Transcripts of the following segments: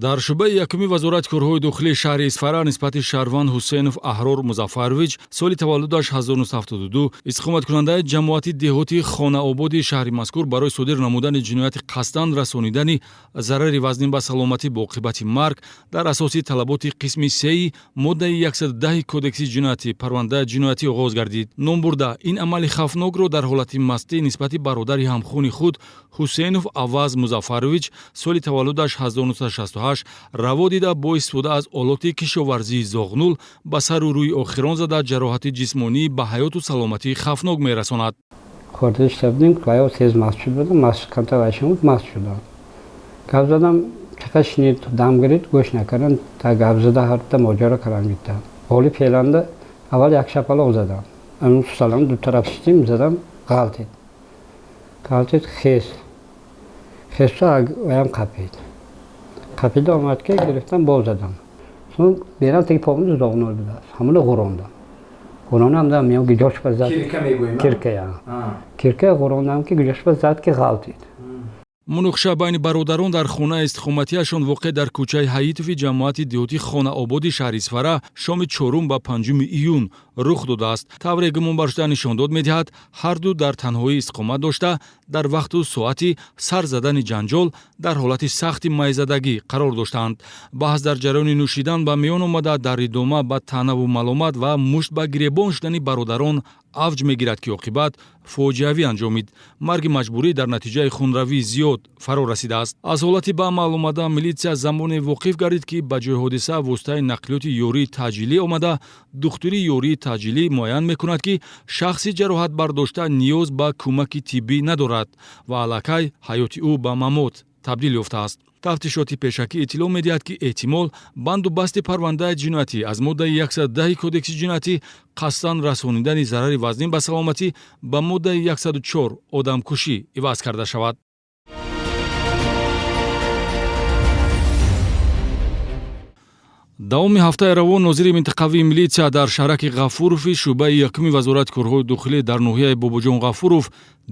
дар шӯъбаи якуми вазорати корҳои дохилии шаҳри Исфара нисбати Шарван Ҳусейнов Аҳрор Музаффарович соли таваллудаш 1972 иstiqomatkунандаи ҷамоати деҳоти Хонаободи шаҳри мазкур барои содир намудани ҷинояти қасдан расонидани зарари вазнин ба саломатӣ бо оқибати марг дар асоси талаботи қисми 3 моддаи 110 кодекси ҷиноятӣ парвандаи ҷиноятӣ оғоз гардид. Ном бурда ин амали хавфнокро дар ҳолати мастӣ нисбати бародари ҳамхуни худ Ҳусейнов Аваз Музаффарович соли таваллудаш 1968 раво дида бо истифода аз олоти кишоварзии зоғнул ба сару рӯи охирон зада ҷароҳати ҷисмонӣ ба ҳаёту саломатӣ хавфнок мерасонад. Хурда шабдин клаё тез маст шудам, маст канта вашам маст шудам. Гап задам, чақа шинид дам гирид, гӯш накардам, та гап зада ҳарта моҷаро кардам гита. Ҳоли феъланда аввал як шапалоқ задам. Амн салам ду тараф шидим задам ғалтид. Ғалтид хес. Хеса оям қапид. Қапида омад ки гирифтам бол задам. Сон берам таги помид зоғнул буда. Ҳамуна ғурондам. Ғурондам дам миён гиҷош ба зад. Кирка мегӯем. Кирка я. Кирка ғурондам ки гиҷош ба зад ки ғалтид. муноқиша байни бародарон дар хонаи истиқоматиашон воқеъ дар кӯчаи Ҳаитови ҷамоати деҳотӣ Хонаободи шаҳри Исфара шоми 4 ба 5 июн рух додааст. тавре гумон бар шуда нишон дод медиҳад ҳар ду дар танҳоӣ истиқомат дошта дар вақту соати сар задани ҷанҷол дар ҳолати сахти майзадагӣ қарор доштаанд. баҳс дар ҷараёни нӯшидан ба миён омада дар идома ба таънаву маломат ва мушт ба гиребон шудани бародарон авҷ мегирад ки оқибат фоҷиавӣ анҷомид. марги маҷбурӣ дар натиҷаи хунравии зиёд фаро расидааст. аз ҳолати ба амал омада милитсия замоне воқиф гардид ки ба ҷои ҳодиса воситаи нақлиёти ёрии таъҷилӣ омада духтури ёрии таъҷилӣ муайян мекунад ки шахси ҷароҳат бардошта ниёз ба кӯмаки тиббӣ надорад ва аллакай ҳаёти ӯ ба мамот табдил ёфтааст. тафтишоти пешакӣ иттилоъ медиҳад ки эҳтимол банду басти парвандаи ҷиноятӣ аз моддаи 110 кодекси ҷиноятӣ қасдан расонидани зарари вазнин ба саломатӣ ба моддаи 104 одамкушӣ иваз карда шавад. давоми ҳафтаи равон нозири минтақавии милитсия дар шаҳраки Ғафурови шӯъбаи якуми вазорати корҳои дохилӣ дар ноҳияи Бобоҷон Ғафуров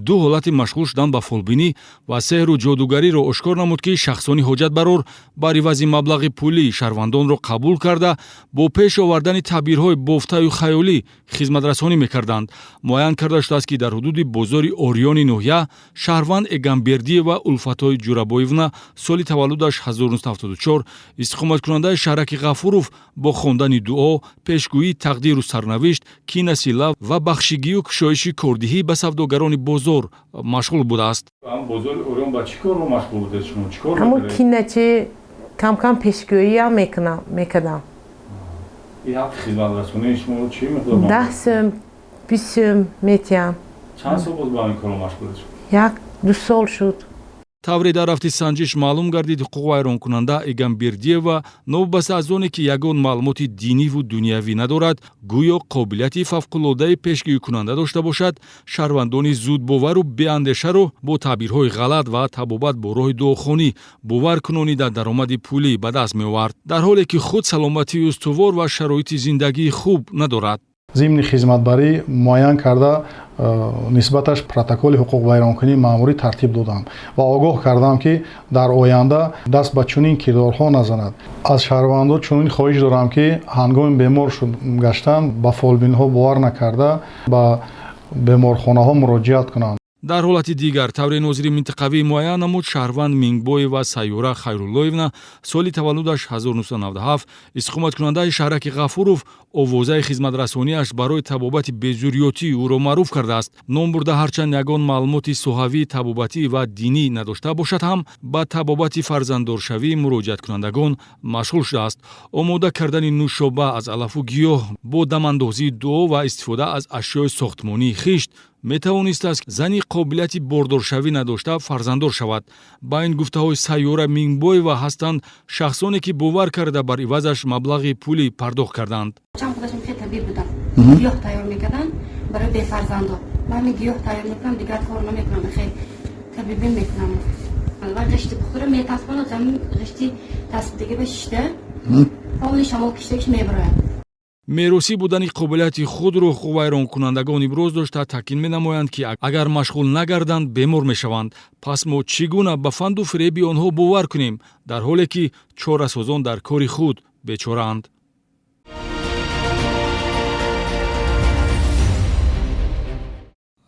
ду ҳолати машғул шудан ба фолбинӣ ва сеҳру ҷодугариро ошкор намуд ки шахсони ҳоҷатбарор бар ивази маблағи пулии шаҳрвандонро қабул карда бо пеш овардани таъбирҳои бофтаю хаёлӣ хизматрасонӣ мекарданд. муайян карда шудааст ки дар ҳудуди бозори Ориони ноҳия шаҳрванд Эгамбердиева Улфатой Ҷурабоевна соли таваллудаш 1974 истиқоматкунандаи шаҳраки Ғафуров бо хондани дуо, пешгӯии тақдиру сарнавишт, кинасила ва бахшигию кушоиши кордиҳӣ ба савдогарони бозор машғул будааст. бозори Орион ба чӣ корро машғул будед шумо? Чӣ кор ҳамун мекардед? киначи кам пешгӯиам мекардам. ин ҳаққи хизматрасонии шумо чӣ миқдор? 10 сӯм 20 сӯм метиҳам. чанд сол боз ба ин корро машғул шуд? 1-2 сол шуд. тавре дар рафти санҷиш маълум гардид ҳуқуқвайронкунанда Эгамбердиева новобаста аз оне ки ягон маълумоти диниву дунявӣ надорад гӯё қобилияти фавқулодаи пешгӯикунанда дошта бошад, шаҳрвандони зудбовару беандешаро бо таъбирҳои ғалат ва табобат бо роҳи дуохонӣ бовар кунонида даромади пулӣ ба даст меовард, дар ҳоле ки худ саломатии устувор ва шароити зиндагии хуб надорад. зимни хизматбарӣ муайян карда нисбаташ протоколи ҳуқуқвайронкунии маъмурӣ тартиб додам ва огоҳ кардам ки дар оянда даст ба чунин кирдорҳо назанад. аз шаҳрвандон чунин хоҳиш дорам ки ҳангоми бемор гаштан ба фолбинҳо бовар накарда ба беморхонаҳо муроҷиат кунанд. дар ҳолати дигар тавре нозири минтақавӣ муайян намуд шаҳрванд Мингбоева Сайёра Хайруллоевна соли таваллудаш 1997 истиқоматкунандаи шаҳраки Ғафуров овозаи хизматрасониаш барои табобати безурётӣ ӯро маъруф кардааст. ном бурда ҳарчанд ягон маълумоти соҳавии табобатӣ ва динӣ надошта бошад ҳам ба табобати фарзанддоршавии муроҷиаткунандагон машғул шудааст. омода кардани нӯшоба аз алафу гиёҳ бо дамандозии дуо ва истифода аз ашёи сохтмонии хишт метавонист зани қобилияти бордоршавӣ надошта фарзанддор шавад. ба ин гуфтаҳои Сайёра Мингбоева ҳастанд шахсоне ки бовар карда бар ивазаш маблағи пулӣ пардохт карданд. چند خودشون خیلی طبیعی بودن گیاه تیار میکردن برای بفرزندا من می گیاه تیار میکنم دیگه کار نمیکنم خیلی طبیعی میکنم و رشته بخوره میتصفن و زمین رشته تصف دیگه بشیده همونی شما کشتهش میبرن. меросӣ будани қобилияти худро ҳуқуқвайронкунандагон иброз дошта таъкид менамоянд ки агар машғул нагарданд бемор мешаванд. пас мо чӣ гуна ба фанду фиреби онҳо бовар кунем дар ҳоле ки чорасозон дар кори худ бечораанд.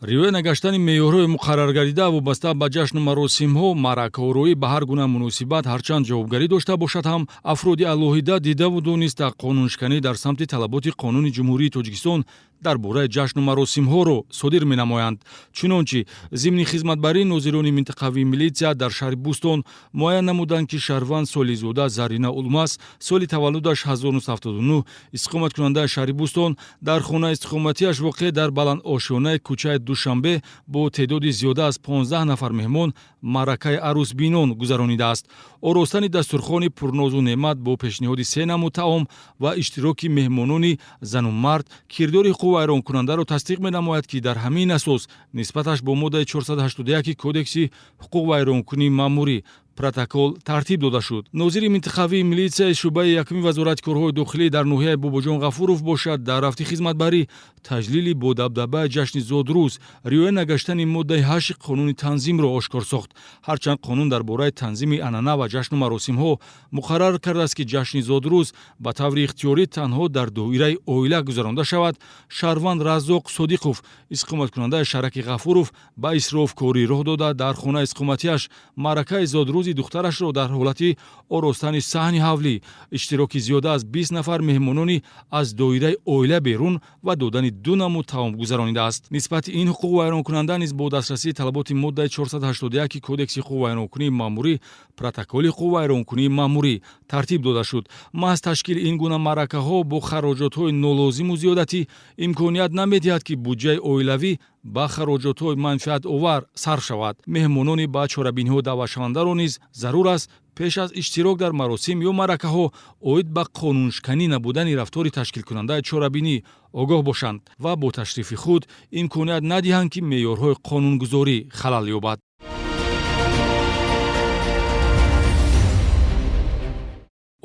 риоя нагаштани меъёрҳои муқарраргардида вобаста ба ҷашну маросимҳо, маъракаҳороӣ ба ҳар гуна муносибат ҳарчанд ҷавобгарӣ дошта бошад ҳам афроди алоҳида дидаву дониста қонуншиканӣ дар самти талаботи Қонуни Ҷумҳурии Тоҷикистон дар бораи ҷашну маросимҳоро содир менамоянд. Чунончи зимни хизматбарии нозирони минтақавии милитсия дар шаҳри Бӯстон муайян намуданд ки Шарванд Солизода Зарина Улмас соли таваллудаш 1979 истиқоматкунандаи шаҳри Бӯстон дар хонаи истиқоматиаш воқеъ дар баландошёнаи кӯчаи Душанбе бо теъдоди зиёда аз 15 нафар меҳмон маъракаи арӯсбинон гузаронидааст. Оростани дастурхони пурнозу неъмат бо пешниҳоди 3 намуд таом ва иштироки меҳмонони зану мард кирдори ҳуқуқвайронкунандаро тасдиқ менамояд ки дар ҳамин асос нисбаташ бо моддаи 481 кодекси ҳуқуқвайронкунии маъмурӣ протокол тартиб дода шуд. Нозири минтақавии милитсияи шуъбаи якуми вазорати корҳои дохилӣ дар ноҳияи Бобоҷон Ғафуров бошад дар рафти хизматбарӣ таҷлили бо дабдабаи ҷашни Зодрӯз риоя нагаштани моддаи 8 қонуни танзимро ошкор сохт. Ҳарчанд қонун дар бораи танзими анъана ва ҷашну маросимҳо муқаррар кардааст ки ҷашни Зодрӯз ба таври ихтиёрӣ танҳо дар доираи оила гузаронда шавад. Шарванд Раззоқ Содиқов, истиқоматкунандаи шараки Ғафуров, ба исрофкорӣ роҳ дода дар хонаи истиқоматиаш маъракаи Зодрӯзи духтарашро дар ҳолати оростани саҳни ҳавлӣ, иштироки зиёда аз 20 нафар меҳмонони аз доираи оила берун ва додани 2 намуд таом гузаронидааст. Нисбати ин ҳуқуқвайронкунанда низ бо дастрасии талаботи моддаи 481 кодекси ҳуқуқвайронкунии маъмурӣ протоколи ҳуқуқвайронкунии маъмурӣ тартиб дода шуд. маҳз ташкили ин гуна маъракаҳо бо хароҷотҳои нолозиму зиёдатӣ имконият намедиҳад ки буҷаи оилавӣ ба хароҷотҳои манфиатовар сарф шавад. меҳмонони ба чорабиниҳо даъватшавандаро низ зарур аст пеш аз иштирок дар маросим ё маъракаҳо оид ба қонуншиканӣ набудани рафтори ташкилкунандаи чорабинӣ огоҳ бошанд ва бо ташрифи худ имконият надиҳанд ки меъёрҳои қонунгузорӣ халал ёбад.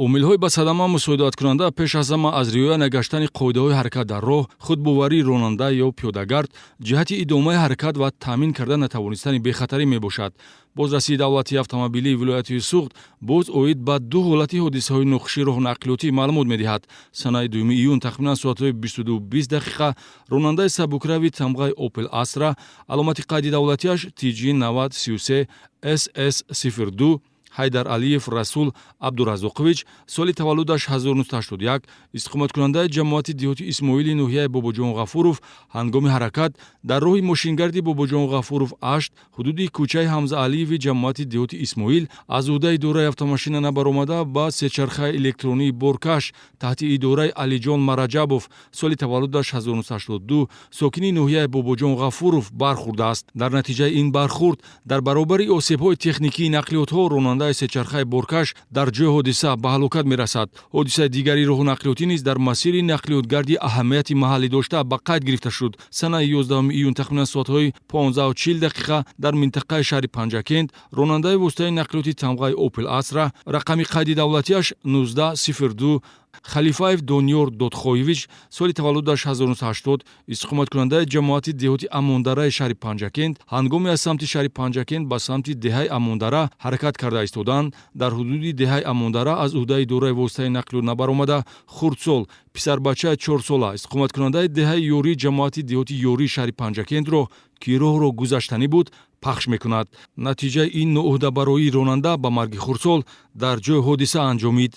омилҳои ба садама мусоидаткунанда пеш аз ҳама аз риоя нагаштани қоидаҳои ҳаракат дар роҳ, худбоварии ронанда ё пиёдагард ҷиҳати идомаи ҳаракат ва таъмин карда натавонистани бехатарӣ мебошад. бозрасии давлатии автомобилии вилоятии Суғд боз оид ба 2 ҳолати ҳодисаҳои нохушии роҳнақлиётӣ маълумот медиҳад. Санаи 2 июн тахминан соатҳои 22:20 ронандаи сабукрави тамғаи Opel Astra аломати қайди давлатиаш TG9033 SS02 Ҳайдар Алиев Расул Абдуразоқович соли таваллудаш 1981 истиқоматкунандаи ҷамоати диҳоти Исмоили ноҳияи Бобоҷон Ғафуров ҳангоми ҳаракат дар роҳи мошингарди Бобоҷон Ғафуров 8 ҳудуди кӯчаи Ҳамза Алиеви ҷамоати диҳоти Исмоил аз ӯҳдаи идораи автомошина баромада ба сечархаи электронии Боркаш таҳти идораи Алиҷон Мараҷабов соли таваллудаш 1982 сокини ноҳияи Бобоҷон Ғафуров бархӯрдааст. дар натиҷаи ин бархӯрд дар баробари осебҳои техникии нақлиётҳо ронандаи сечархаи Боркаш дар ҷои ҳодиса ба ҳалокат мерасад. ҳодисаи дигари роҳнақлиётӣ низ дар масири нақлиётгарди аҳамияти маҳаллӣ дошта ба қайд гирифта шуд. Санаи 11 июн тахминан соатҳои 15:40 дар минтақаи шаҳри Панҷакент ронандаи воситаи нақлиёти тамғаи Opel Astra рақами қайди давлатиаш 1902 Халифаев Донёр Додхоевич соли таваллудаш 1980 истиқоматкунандаи ҷамоати диҳоти Амондараи шаҳри Панҷакент ҳангоми аз самти шаҳри Панҷакент ба самти деҳаи Амондара ҳаракат карда истоданд. дар ҳудуди деҳаи Амондара аз ӯҳдаи идораи воситаи нақлиёт набаромада хурдсол писарбачаи 4 сола истиқоматкунандаи деҳаи Ёрии ҷамоати диҳоти Ёрии шаҳри Панҷакентро ки роҳро гузаштанӣ буд пахш мекунад. натиҷаи ин ноӯҳдабароии ронанда ба марги хурдсол дар ҷои ҳодиса анҷомид.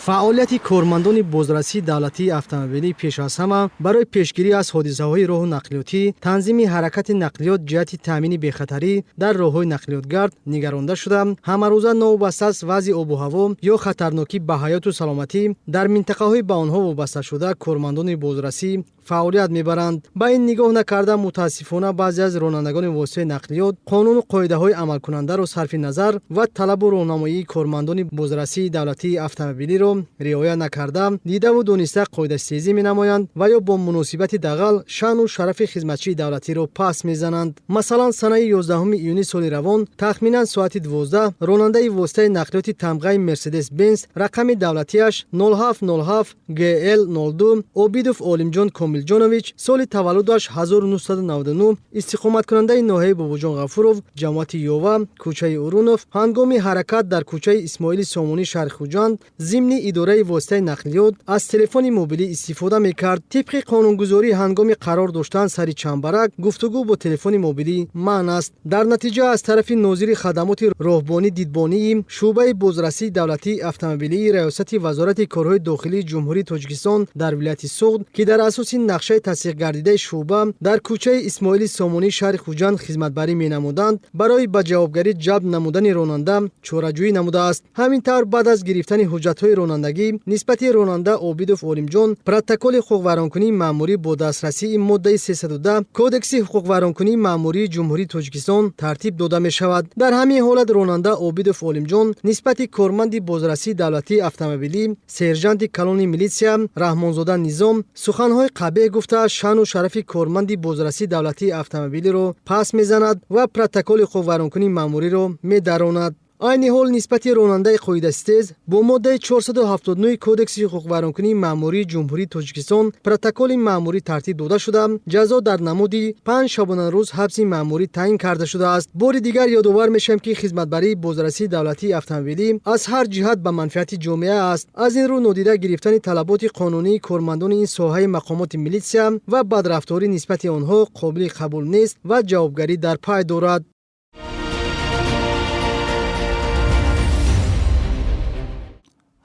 фаъолияти кормандони бозрасии давлатии автомобилӣ пеш аз ҳама барои пешгирӣ аз ҳодисаҳои роҳу нақлиётӣ, танзими ҳаракати нақлиёт ҷиҳати таъмини бехатарӣ дар роҳҳои нақлиётгард нигаронда шуда, ҳамарӯза новобаста аз вазъи обу ҳаво ё хатарнокӣ ба ҳаёту саломатӣ дар минтақаҳои ба онҳо вобаста шуда кормандони бозрасӣ фаъолият мебаранд. ба ин нигоҳ накарда мутаассифона баъзе аз ронандагони воситаҳои нақлиёт қонуну қоидаҳои амалкунандаро сарфи назар ва талабу роҳномоии кормандони бозрасии давлатии автомобилиро риоя накарда дидаву дониста қоидаситезӣ менамоянд ва ё бо муносибати дағал шаъну шарафи хизматчии давлатиро пас мезананд. Масалан, санаи 11 июни соли равон тахминан соати 12 ронандаи воситаи нақлиёти тамғаи Мерседес Бенз рақами давлатиаш 0707 GL02 Обидов Олимҷон Комилҷонович соли таваллудаш 1999 истиқоматкунандаи ноҳияи Бобоҷон Ғафуров ҷамоати Ёва кӯчаи Урунов ҳангоми ҳаракат дар кӯчаи Исмоили Сомонӣ шаҳри Хуҷанд зимни идораи воситаи нақлиёт аз телефони мобилӣ истифода мекард. Тибқи қонунгузорӣ ҳангоми қарор доштан сари чамбарак гуфтугӯ бо телефони мобилӣ маън аст. Дар натиҷа аз тарафи нозири хадамоти роҳбонӣ дидбонии шуъбаи бозрасии давлатии автомобилии раёсати вазорати корҳои дохилии ҷумҳурии Тоҷикистон дар вилояти Суғд ки дар асоси нақшаи тасдиқгардидаи шуъба дар кӯчаи Исмоили Сомонӣ шаҳри Хуҷанд хизматбарӣ менамуданд, барои ба ҷавобгарӣ ҷалб намудани ронанда чораҷӯӣ намудааст. Ҳамин тавр баъд аз гирифтани ҳуҷҷатҳои ронандагӣ нисбати ронанда Обидов Олимҷон протоколи ҳуқуқвайронкунии маъмурӣ бо дастрасии моддаи 310 Кодекси ҳуқуқвайронкунии маъмурии ҷумҳурии Тоҷикистон тартиб дода мешавад. Дар ҳамин ҳолат ронанда Обидов Олимҷон нисбати корманди бозрасии давлатии автомобилӣ сержанти калони милитсия Раҳмонзода Низом суханҳои қабеҳ гуфта шаъну шарафи корманди бозрасии давлатии автомобилиро пас мезанад ва протоколи ҳуқуқвайронкунии маъмуриро медаронад. айни ҳол нисбати ронандаи қоидаситез бо моддаи 479 Кодекси ҳуқуқвайронкунии маъмурии ҷумҳурии Тоҷикистон протоколи маъмурӣ тартиб дода шуда ҷазо дар намуди 5 шабонарӯз ҳабси маъмурӣ таъин карда шудааст. Бори дигар ёдовар мешавем ки хизматбарии бозрасии давлатии автомобилӣ аз ҳар ҷиҳат ба манфиати ҷомеа аст. Аз ин рӯ нодида гирифтани талаботи қонунии кормандони ин соҳаи мақомоти милитсия ва бадрафторӣ нисбати онҳо қобили қабул нест ва ҷавобгарӣ дар пай дорад.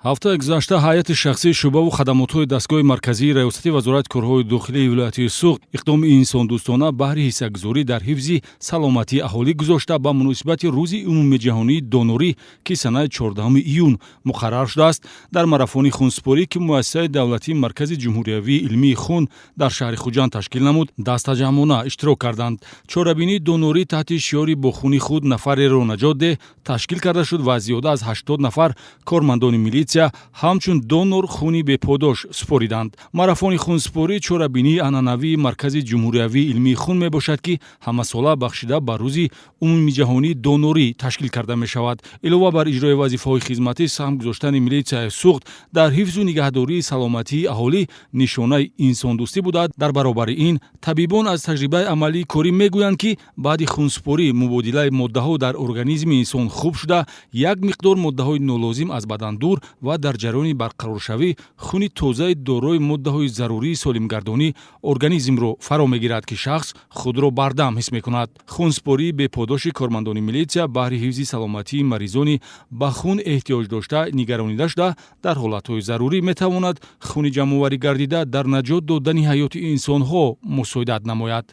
ҳафтаи гузашта ҳайати шахсии шуъбаву хадамотҳои дастгоҳи марказии раёсати вазорати корҳои дохилии вилояти Суғд иқдоми инсондӯстона баҳри ҳиссагузорӣ дар ҳифзи саломатии аҳолӣ гузошта ба муносибати рӯзи умумиҷаҳонии донорӣ ки санаи 14 июн муқаррар шудааст дар марафони хунсупорӣ ки муассисаи давлатии маркази ҷумҳуриявии илмии хун дар шаҳри Хуҷанд ташкил намуд дастаҷамъона иштирок карданд. Чорабинии донорӣ таҳти шиёри бо хуни худ нафареро наҷот деҳ ташкил карда шуд ва зиёда аз 80 нафар кормандони милитсия ҳамчун донор хуни беподош супориданд. Марафони хунсупорӣ чорабинии анъанавии маркази ҷумҳуриявии илмии хун мебошад ки ҳамасола бахшида ба рӯзи умумиҷаҳонии донорӣ ташкил карда мешавад. Илова бар иҷрои вазифаҳои хизматӣ саҳм гузоштани милитсияи Суғд дар ҳифзу нигаҳдории саломатии аҳолӣ нишонаи инсондӯстӣ буда. Дар баробари ин табибон аз таҷрибаи амалии корӣ мегӯянд ки баъди хунсупорӣ мубодилаи моддаҳо дар организми инсон хуб шуда як миқдор моддаҳои нолозим аз бадан дур ва дар ҷараёни барқароршавӣ хуни тозаи дорои моддаҳои зарурии солимгардонӣ организмро фаро мегирад ки шахс худро бардам ҳис мекунад. Хунсупории беподоши кормандони милитсия баҳри ҳифзи саломатии маризони ба хун эҳтиёҷ дошта нигаронида шуда дар ҳолатҳои зарурӣ метавонад хуни ҷамъоварӣ гардида дар наҷот додани ҳаёти инсонҳо мусоидат намояд.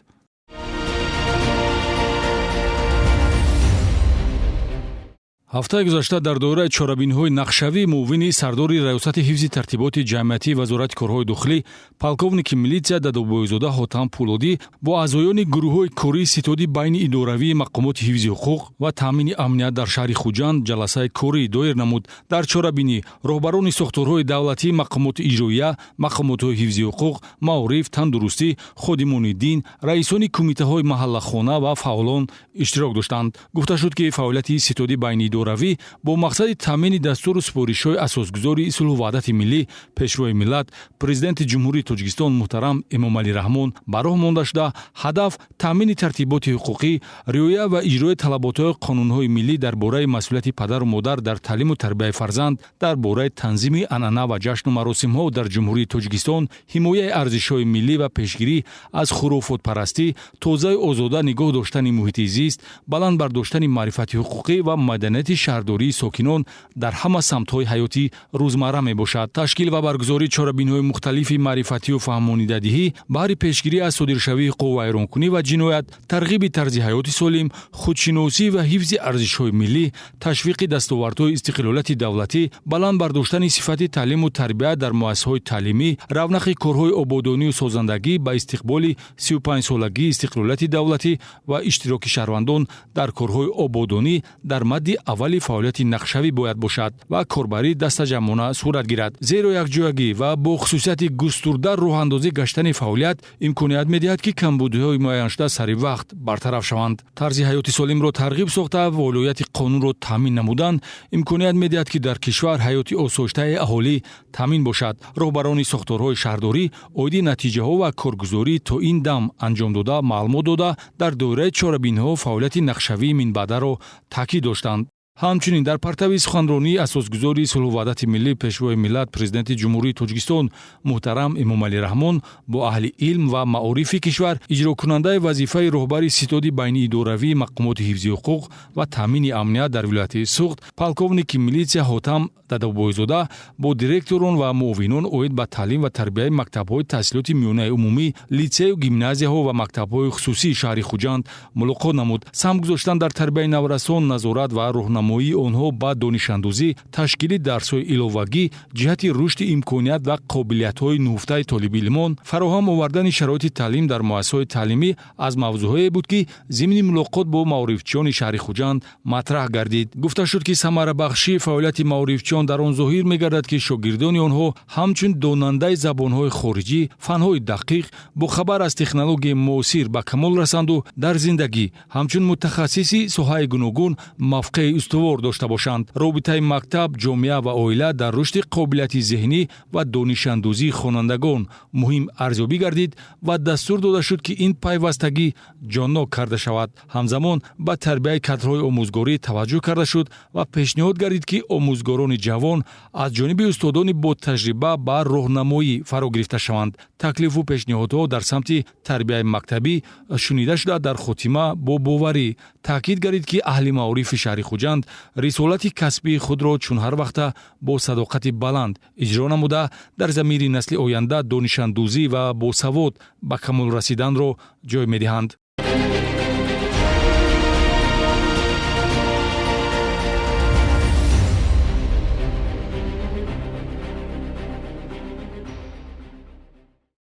ҳафтаи гузашта дар доираи чорабиниҳои нақшавӣ муовини сардори раёсати ҳифзи тартиботи ҷамъиятии вазорати корҳои дохилӣ полковники милитсия Дадобоезода Ҳотам Пӯлодӣ бо аъзоёни гурӯҳҳои кории ситоди байни идоравии мақомоти ҳифзи ҳуқуқ ва таъмини амният дар шаҳри Хуҷанд ҷаласаи корӣ доир намуд. Дар чорабинӣ роҳбарони сохторҳои давлатии мақомоти иҷроия, мақомотҳои ҳифзи ҳуқуқ, маориф, тандурустӣ, ходимони дин, раисони кумитаҳои маҳаллахона ва фаъолон иштирок доштанд. Гуфта шуд ки фаъолияти ситоди байни идоравӣ бо мақсади таъмини дастуру супоришҳои асосгузори Сулҳу ваҳдати миллӣ пешвои миллат Президенти ҷумҳурии Тоҷикистон муҳтарам Эмомалӣ Раҳмон ба роҳ монда шуда ҳадаф таъмини тартиботи ҳуқуқӣ, риоя ва иҷрои талаботҳои қонунҳои миллӣ дар бораи масъулияти падару модар дар таълиму тарбияи фарзанд, дар бораи танзими анъана ва ҷашну маросимҳо дар ҷумҳурии Тоҷикистон, ҳимояи арзишҳои миллӣ ва пешгирӣ аз хурофотпарастӣ, тозаю озода нигоҳ доштани муҳити зист, баланд бардоштани маърифати ҳуқуқӣ ва маданияти фаъолияти шаҳрдории сокинон дар ҳама самтҳои ҳаёти рӯзмарра мебошад. Ташкил ва баргузории чорабинҳои мухталифи маърифатию фаҳмонидадиҳӣ баҳри пешгирӣ аз содиршавии ҳуқуқвайронкунӣ ва ҷиноят, тарғиби тарзи ҳаёти солим, худшиносӣ ва ҳифзи арзишҳои миллӣ, ташвиқи дастовардҳои истиқлолияти давлатӣ, баланд бардоштани сифати таълиму тарбия дар муассисаҳои таълимӣ, равнақи корҳои ободонию созандагӣ ба истиқболи 35-солагии истиқлолияти давлатӣ ва иштироки шаҳрвандон дар корҳои ободонӣ дар мадди аввали фаъолияти нақшавӣ бояд бошад ва корбарӣ дастаҷамона сурат гирад. Зеро якҷоягӣ ва бо хусусияти густурда роҳандозӣ гаштани фаъолият имконият медиҳад, ки камбудиҳои муайяншуда сари вақт бартараф шаванд. Тарзи ҳаёти солимро тарғиб сохта, волояти қонунро таъмин намудан имконият медиҳад, ки дар кишвар ҳаёти осоиштаи аҳолӣ таъмин бошад. роҳбарони сохторҳои шаҳрдорӣ оиди натиҷаҳо ва коргузорӣ то ин дам анҷом дода маълумот дода, дар доираи чорабиниҳо фаъолияти нақшавии минбаъдаро таъкид доштанд. ҳамчунин дар партави суханронии асосгузори сулҳуваҳдати миллӣ пешвои миллат президенти ҷумҳурии Тоҷикистон муҳтарам Эмомалӣ Раҳмон бо аҳли илм ва маорифи кишвар, иҷрокунандаи вазифаи роҳбари ситоди байниидоравии мақомоти ҳифзи ҳуқуқ ва таъмини амният дар вилояти Суғд, полковники милитсия Ҳотам Дадабойзода бо директорон ва муовинон оид ба таълим ва тарбияи мактабҳои таҳсилоти миёнаи умумӣ, литсею гимназияҳо ва мактабҳои хусусии шаҳри Хуҷанд мулоқот намуд. Сам гузоштан дар тарбияи наврасон, назорат ва роҳнамоии онҳо ба донишандӯзӣ, ташкили дарсҳои иловагӣ ҷиҳати рушди имконият ва қобилиятҳои нуфтаи толибилмон, фароҳам овардани шароити таълим дар муассисаҳои таълимӣ аз мавзӯъҳое буд, ки зимни мулоқот бо маорифчиёни шаҳри Хуҷанд матраҳ гардид. Гуфта шуд, ки самарабахшии фаъолияти маорифчиён дар он зоҳир мегардад, ки шогирдони онҳо ҳамчун донандаи забонҳои хориҷӣ, фанҳои дақиқ, бохабар аз технологияи муосир ба камол расанду дар зиндагӣ ҳамчун мутахассиси соҳаи гуногун мавқеи устувор дошта бошанд. робитаи мактаб, ҷомеа ва оила дар рушди қобилияти зеҳнӣ ва донишандӯзии хонандагон муҳим арзёбӣ гардид ва дастур дода шуд, ки ин пайвастагӣ ҷоннок карда шавад. ҳамзамон ба тарбияи кадрҳои омӯзгорӣ таваҷҷӯҳ карда шуд ва пешниҳод гардид, ки омӯзгорони ҷавон аз ҷониби устодони ботаҷриба ба роҳнамоӣ фаро гирифта шаванд. таклифу пешниҳодҳо дар самти тарбияи мактабӣ шунида шуда, дар хотима бо боварӣ таъкид гардид, ки аҳли маорифи шаҳри Хуҷанд рисолати касбии худро чун ҳар вақта бо садоқати баланд иҷро намуда, дар замири насли оянда донишандӯзӣ ва босавод ба камол расиданро ҷой медиҳанд.